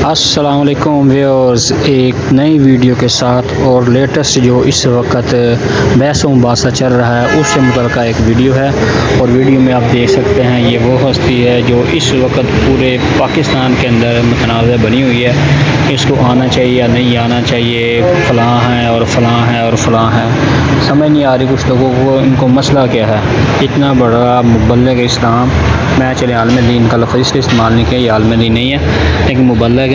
السلام علیکم ویورز، ایک نئی ویڈیو کے ساتھ اور لیٹسٹ جو اس وقت بحث و مباحثہ چل رہا ہے اس سے متعلقہ ایک ویڈیو ہے، اور ویڈیو میں آپ دیکھ سکتے ہیں یہ وہ ہستی ہے جو اس وقت پورے پاکستان کے اندر متنازع بنی ہوئی ہے۔ اس کو آنا چاہیے یا نہیں آنا چاہیے، فلاں ہیں اور فلاں ہیں اور فلاں ہیں، سمجھ نہیں آ رہی کچھ لوگوں کو ان کو مسئلہ کیا ہے۔ اتنا بڑا مبلغ اسلام، میں چلے عالم دین کا لفظ اس لیے استعمال نہیں کیا، یہ عالم دین نہیں ہے لیکن مبلغ ہیں۔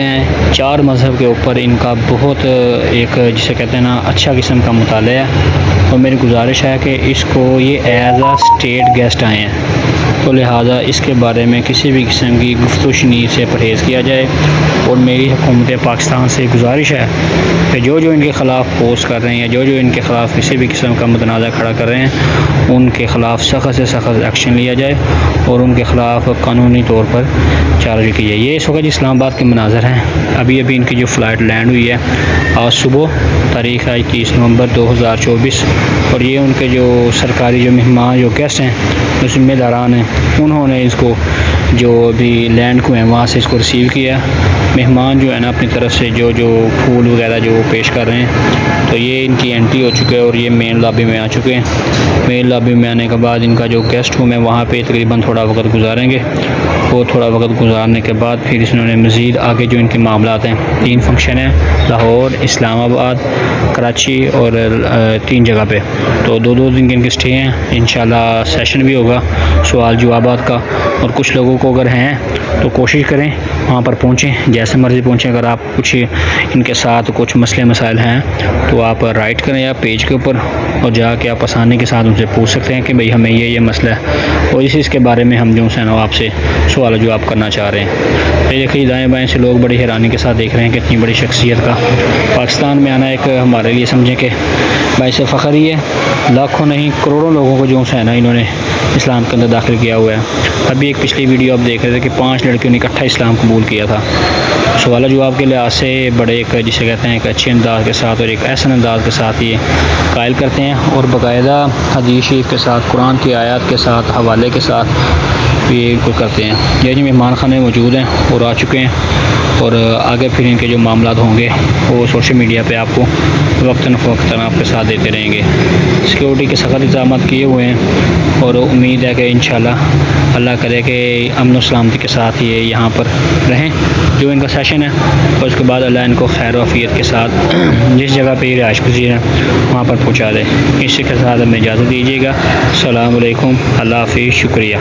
4 مذہب کے اوپر ان کا بہت ایک جسے کہتے ہیں نا اچھا قسم کا مطالعہ ہے، اور میری گزارش ہے کہ اس کو یہ ایز اے اسٹیٹ گیسٹ آئے ہیں، تو لہٰذا اس کے بارے میں کسی بھی قسم کی گفت و شنید سے پرہیز کیا جائے۔ اور میری حکومت پاکستان سے گزارش ہے کہ جو ان کے خلاف پوسٹ کر رہے ہیں یا جو ان کے خلاف کسی بھی قسم کا متنازع کھڑا کر رہے ہیں، ان کے خلاف سخت سے سخت ایکشن لیا جائے اور ان کے خلاف قانونی طور پر چارج کی جائے۔ یہ اس وقت اسلام آباد کے مناظر ہیں۔ ابھی ان کی جو فلائٹ لینڈ ہوئی ہے آج صبح، تاریخ ہے 30 نومبر 2024، اور یہ ان کے جو سرکاری جو مہمان جو گیسٹ ہیں، جو ذمہ داران ہیں، انہوں نے اس کو جو ابھی لینڈ کو ہے وہاں سے اس کو ریسیو کیا۔ مہمان جو ہے نا اپنی طرف سے جو پھول وغیرہ جو پیش کر رہے ہیں، تو یہ ان کی انٹری ہو چکے ہے اور یہ مین لابی میں آ چکے ہیں۔ مین لابی میں آنے کے بعد ان کا جو گیسٹ روم ہے وہاں پہ تقریباً تھوڑا وقت گزاریں گے، وہ تھوڑا وقت گزارنے کے بعد پھر انہوں نے مزید آگے جو ان کے معاملات ہیں، 3 فنکشن ہیں، لاہور، اسلام آباد، کراچی، اور 3 جگہ پہ، تو 2 دن کے ان کے اسٹے ہیں۔ انشاءاللہ سیشن بھی ہوگا سوال جوابات کا، اور کچھ لوگوں کو اگر ہیں تو کوشش کریں وہاں پر پہنچیں، جیسے مرضی پہنچیں۔ اگر آپ کچھ ان کے ساتھ کچھ مسئلے مسائل ہیں تو آپ رائٹ کریں یا پیج کے اوپر، اور جا کے آپ آسانی کے ساتھ ان سے پوچھ سکتے ہیں کہ بھئی ہمیں یہ مسئلہ ہے، اور اس کے بارے میں ہم جو ہے نا آپ سے سوال جواب کرنا چاہ رہے ہیں۔ یہ دیکھیے دائیں بائیں سے لوگ بڑی حیرانی کے ساتھ دیکھ رہے ہیں کہ اتنی بڑی شخصیت کا پاکستان میں آنا ایک ہمارے لیے سمجھیں کہ باعث فخر ہی ہے۔ لاکھوں نہیں کروڑوں لوگوں کو جو ہے نا انہوں نے اسلام کے اندر داخل کیا ہوا ہے۔ ابھی ایک پچھلی ویڈیو آپ دیکھ رہے تھے کہ 5 لڑکیوں نے اکٹھا اسلام قبول کیا تھا۔ سوال جواب کے لحاظ سے بڑے ایک جسے کہتے ہیں ایک اچھے انداز کے ساتھ اور ایک احسن انداز کے ساتھ یہ قائل کرتے ہیں، اور باقاعدہ حدیث شریف کے ساتھ، قرآن کی آیات کے ساتھ، حوالے کے ساتھ یہ کو کرتے ہیں۔ یہ جو مہمان خانے موجود ہیں اور آ چکے ہیں، اور آگے پھر ان کے جو معاملات ہوں گے وہ سوشل میڈیا پہ آپ کو وقتاً فوقتاً آپ کے ساتھ دیتے رہیں گے۔ سیکورٹی کے سخت انتظامات کیے ہوئے ہیں، اور امید ہے کہ انشاءاللہ اللہ کرے کہ امن و سلامتی کے ساتھ یہ یہاں پر رہیں جو ان کا سیشن ہے، اور اس کے بعد اللہ ان کو خیر و عافیت کے ساتھ جس جگہ پہ یہ رہائش پذیر ہیں وہاں پر پہنچا دے۔ اسی کے ساتھ ہمیں اجازت دیجیے گا۔ السلام علیکم، اللہ حافظ، شکریہ۔